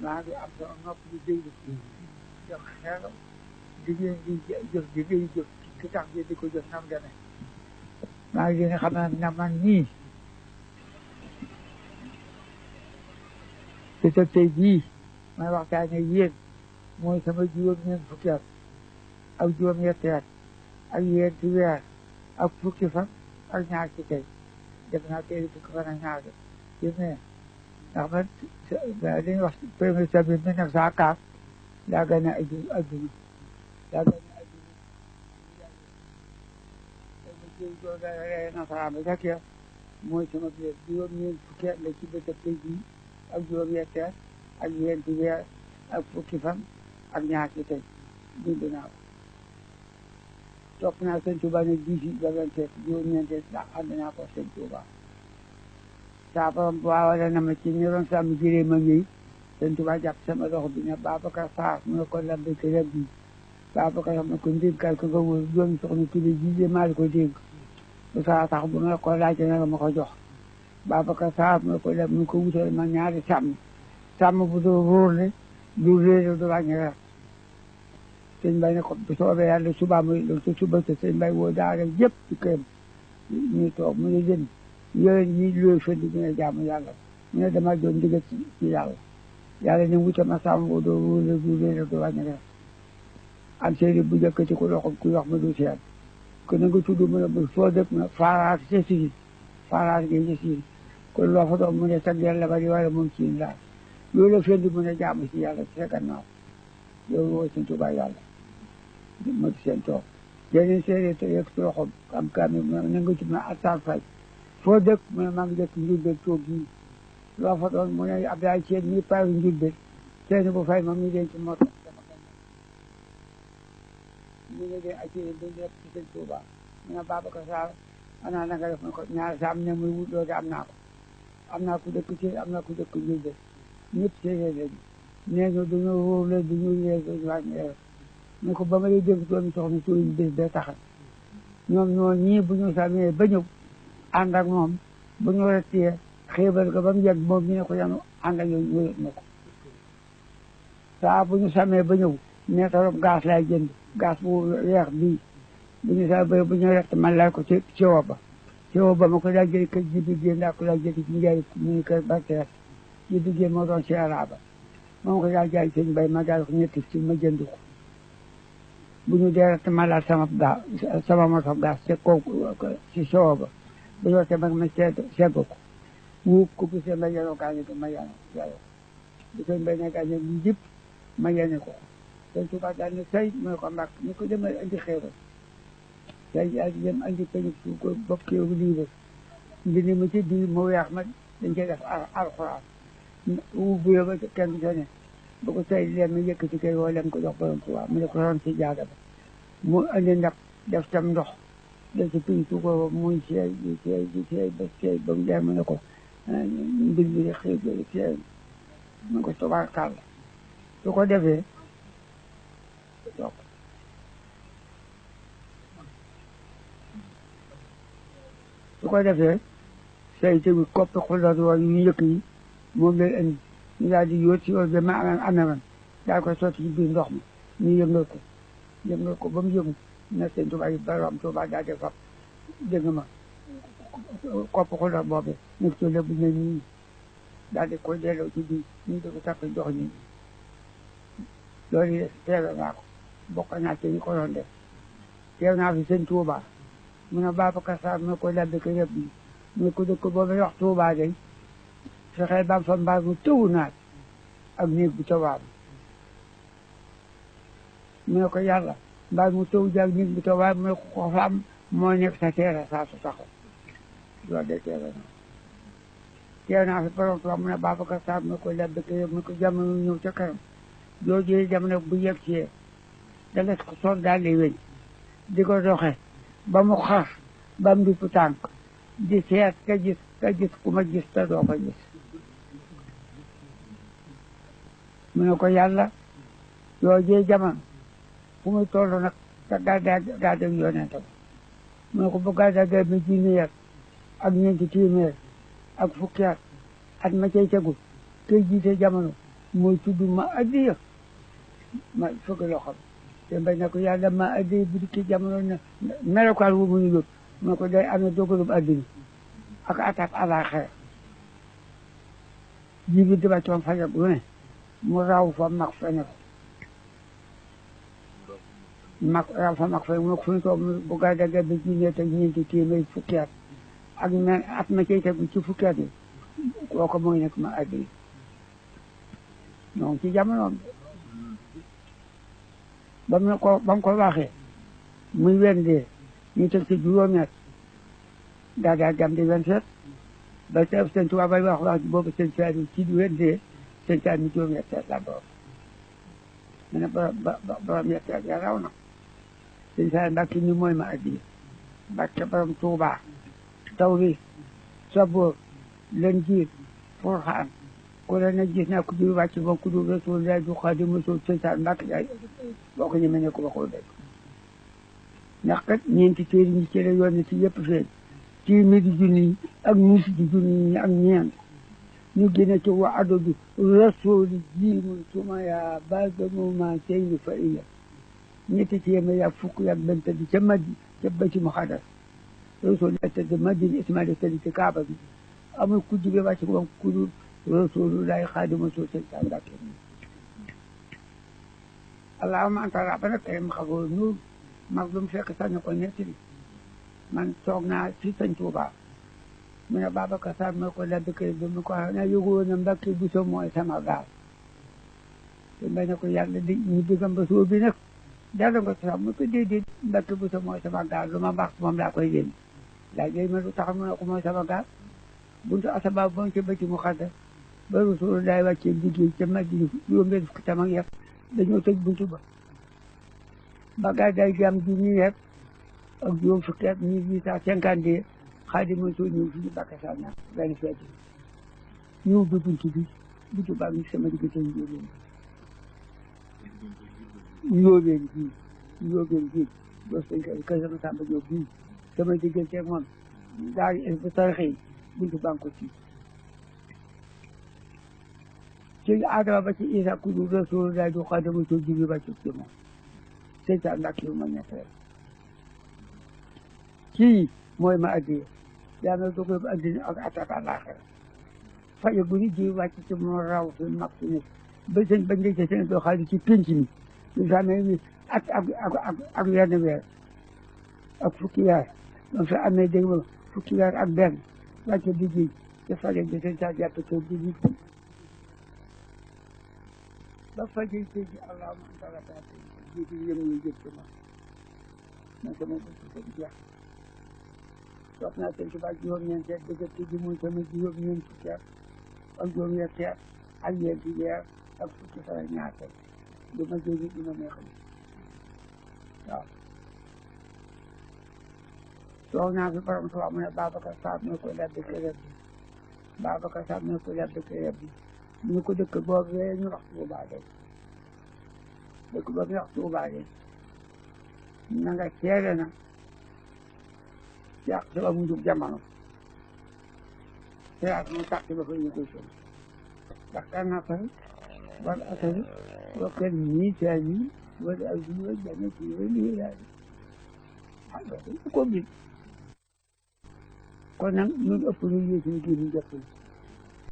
maa ngi am sama nopp di déglu jox xel jigéen di jëf jigéen jëf ki tax ngeen di ko jëf nam demee maa ngi leen xam na man nii te tey jii may waxtaane yéen mooy sama juróom-ñeent fukki at ak juróom-ñetti at ak yéenti weer ak fukki fan ak ñaar ci tey def naa tey fukki fan ak ñaar ci ne ndax man li ñuy wax premier sabir 1904 laa gën a adduna laa gën a adduna dama jël doole nasaraan bi fekkee mooy sama biir juróom-ñeent fukki at la ci bésab tey jii ak juróom-ñetti at ak yéenti weer ak fukki fan ak ñaar ci tey dund naa ko topp naa sëñ Tuba ne 18 ba 27 juróom-ñeenti ndax ànd naa ko sëñ Tuba saa borom waawale na ma ci ñu doon sàmm jëree ma ngi sëñ Tuba jàpp sama loxo bi ne Babacar Sarr mu ne ko lambe ki rab bi Babacar xam ne ko ndénkaay ko nga wóor doomi soxna Tuli ji maa di ko dégg bu saa tax bu ma ko laajte na ma ko jox Babacar Sarr mu ne ko lem mu ko wutal ma ñaari sàmm bu doo wóorle du réer du wàññi rek sëñ Bay ne ko bu soobee yàlla suba muy loolu te suba te sëñ Bay woo daara yëpp ci këram ñuy toog mu ne leen yéen ñi looy fëndi ñu ne jaamu yàlla mu ne dama doon ndigal ci yàlla yàlla ne wuta ma sàmm bu doo wóorle du réer du wàññi rek am séeri bu jëkkati ko loxo ku wax ma du seen ko na nga tudd mu ne bu foo dëkk mu ne faaraas ca Siin faaraas gi ca Siin kon loo fa doon mu ne sa gel la bari wala moom Siin laa loolu la fendi mu ne jaamu ci yàlla ci sa gannaaw loolu woo sëñ Tuubaa yàlla ma di seen toog yeneen séeréer te yëg ci loxo am kaami na nga tudd ma Alsaan Fay foo dëkk mu ne maa ngi dëkk Njurbel toog gii loo fa doon mu ne Abdoulaye Seen mi paaru Njurbel seen bu fay ma mi leen ci moto ñu ne leen accident dañ lépp ci sëñ Tuubaa mu ne Babacar Sarr ana na nga def ma ko ñaar saam ne muy wut loolu am naa ko dëkk ci am naa ko dëkk Njurbel ñëpp séeréer lañu nee ñu dañoo wóorle duñu leer duñu wàññi ne ko ba ma lay dégg doomi soxna Tuuli bés bee taxal ñoom ñoo ñii bu ñu samee ba ñëw ànd ak moom bu ñu rettee xéebal ko ba mu yegg moom ñu ne ko yanu ànd ak yow ñu ne ko saa bu ñu samee ba ñëw neetarob gaas laay jënd gaas bu weex bii bu ñu saa ba bu ñu rett man laay ko ci wo ba ma ko daa jëli kër ji bi génn daa ko daa jëli ci njaay muy kër Barteer ji bi génn moo doon ci araaba moom ko daa jaay sëñ Bay ma daal ko ñetti ci ma jënd ko bu ñu dee rett ma laal sama moto gaas te kooku ci sowo ba bu ñu te mag ma segg ko wuub ko bu sëñ Bay yanoo gaañe ko ma yanoo bu sëñ Bay ne gaañe bi jëpp ma yene ko sëñ Tuubaa daal ne say mu ne ko mbàkk ñu ko demal andi xeeral say daal di dem andi peñu suukar bopp kéewu lii mbind ma ci biir mu weex ma dañ koy def alxuraan bu yo ba kenn sa ne bu ko say leen ma yëkkati kay woo leen ko jox borom Tuubaa mu ne ko ron ci jaaga ba mu andi ndax def tam ndox def ci peñu suukar ba muy seey di seey ba mu dee mu ne ko mbir bi xëy bi seey mu ne ko tubaarkàlla su ko defee say tamit koppi xullat yooyu ñu njëkk yi moom lay indi ñu daal di yóot si yoon bi ma amee man daal koy sotti ci biir ndox mi ñu yëngal ko ba mu yëngu ne sëñ Tuubaa yi baroom Tuubaa daal di fab dégg ma koppi xullat boobu nekk ci lépp ne nii daal di koy delloo ci biir ñu di ko takk jox ñi loolu yi teewe naa ko bokk naa ci ñu ko doon def teew naa fi sëñ Tuubaa mu ne Babacar Sarr mu ne ko labbe ko yëpp bi mu ne ko dëkk boobu wax Tuubaa day fexeel ba am fa mbaar mu tëwu naat ak néeg bu tawaam mu ne ko yàlla mbaar mu tëwu jaag néeg bu tawaam mu ne ko fa am moo nekk sa teera saa su taxaw loolu de teew naa fi borom Tuubaa mu ne Babacar Sarr mu ne ko labbe ko yëpp mu ne ko jamono ñëw ca kanam joo jëlee jamono bu yegg ci da nga ko sol daal di weñ di ko doxe ba mu xar ba mu duppu tànk di seet ka gis ku ma gis te doo ko gis mu ne ko yàlla yoo jee jamono fu muy toll nag te gàddag yonent ba mu ne ko bu gàddaga bi junni at ak ñeenti téeméer ak fukki at ma cay tegu kay jiite jamono mooy tudd ma addiya ma fëgg loo xam te mbay na ko yàlla ma addiya bu dikkee jamono ne melokaan wu mu ñu yóbbu mu ne ko day amee dogalum addina ak attaque àllaaxira ji bi dama toon fajar bu ne mu raw fa mag fa ne mag raw fa mag fa mu ne ko fu ñu toog bu gaa dagga ba junne te ñeenti téeméer fukki at ak men at ma cay tegu ci fukki at yi kooku mooy nekk ma addiya donc ci jamonoom ba mu ko waxee muy wendee ñu teg ci juróomi at daa dem di 27 ba tey sëñ Tuubaa bay wax boobu sëñ Saaliw ci di wendee sëñ Saaliw mi juróomi at la borom mu ne borom ñetti at ya raw na sëñ Saaliw Mbàkke ni mooy ma addiya Mbàkke borom Tuubaa Tawriid Saboor Linjiil Furqaan ku la ne gis naa ku dul wàcc ba ku dul Rasuulullaah du Xaadimu Rasuul sëñ Saaliw Mbàkke yaay boo ko ñemee ne ko ba ko dégg ndax kat ñeenti téere ñi ci la yoon ci yëpp feeñ téeméeri junni ak ñeenti junni ak ñeent ñu génne ci wa adadu rasuli jiimun sumaya bagamu ma seyni fa iya ñetti téeméer ak fukk ak benn tëdd ca Madina ca Baytul Muqaddas rasul la tëdd Madina Ismaïla tëdd ci Kaaba bi amul ku jóge wàcc ko ku dul Rasulullahi Xaadimu Rasuul sëñ Saaliw Mbàkke allahumma anta rabbana karim xagoor nuur mag lu mu fekk sax ne ko nettali man toog naa ci sëñ Tuubaa mu ne Babacar Sarr ma ko labbi kër bi mu ko xam ne yëgoo na Mbàkke Buso mooy sama gaal te mbay ne ko yàlla di ñu diggam ba soo bi nag dara nga sax mu ko déedéet Mbàkke Buso mooy sama gaal lu ma baax moom laa koy yéen laaj yooyu ma lu tax mu ne ko mooy sama gaal buntu asaba bon ci Baytul Muqaddas ba Rasulullaah wàccee liggéey ca Madina juróom-benn fukki tam ak yëpp dañoo tëj buntu ba gàddaay gi am junni at ak juróom fukki at 1852 Xaadimu Rasuul ñëw fii Mbàkke Sànna benn feet ñëw ba buntu baa ngi sama diggante njóobeen bii boo sañ kay sama Samba Jóob bii sama diggante ak moom daal di ba tarixee buntu baa ngi ko ci Aadama ba ci Isa ku dul Rasulullaah du Xaadimu Rasuul jibi ba ci moom sëñ Saaliw Mbàkke yu ma ñett rek kii mooy ma addiya yàlla dogal ba addina ak attaque àllaaxira faje bu ñu ji wàcc ci moo raw fi mag fi nekk ba sëñ ba ndey seen doo xaaju ci pénc mi lu samee ni ak yenn weer ak fukki weer donc su amee dégg nga fukki weer ak benn wàcce di ji te faje bi sëñ Saaliw jàpp ko di ji ba faje sëñ bi allahumma anta rabbana jiitu yëm ñu jëf ci man sama bëgg ko jeex wax naa sëñ Tuubaa juróom-ñeenti at dëgg ci bi muy sama juróom-ñeent fukki at ak juróom-ñetti at ak ñeenti weer ak fukki fan ak ñaar du ma dégg du ma neexal waaw toog naa fi borom Tuubaa mu ne Babacar Sarr ne ko labbi kërëb bi Babacar Sarr ne ko labbi kërëb bi mu ne ko dëkk boobu ñu wax Tuubaa de dëkk boobu ñu wax Tuubaa de na nga seede na yàq si ba mu jub jamono te mu tàkk ba fa ñu koy sori ndax kan naa fay wala asali wa kan ñii saa yi wala ak jiw ak benn kii wala lii daal ah loolu ko bind kon nag ñun ëpp ñu yéeg ñu kii ñu jëpp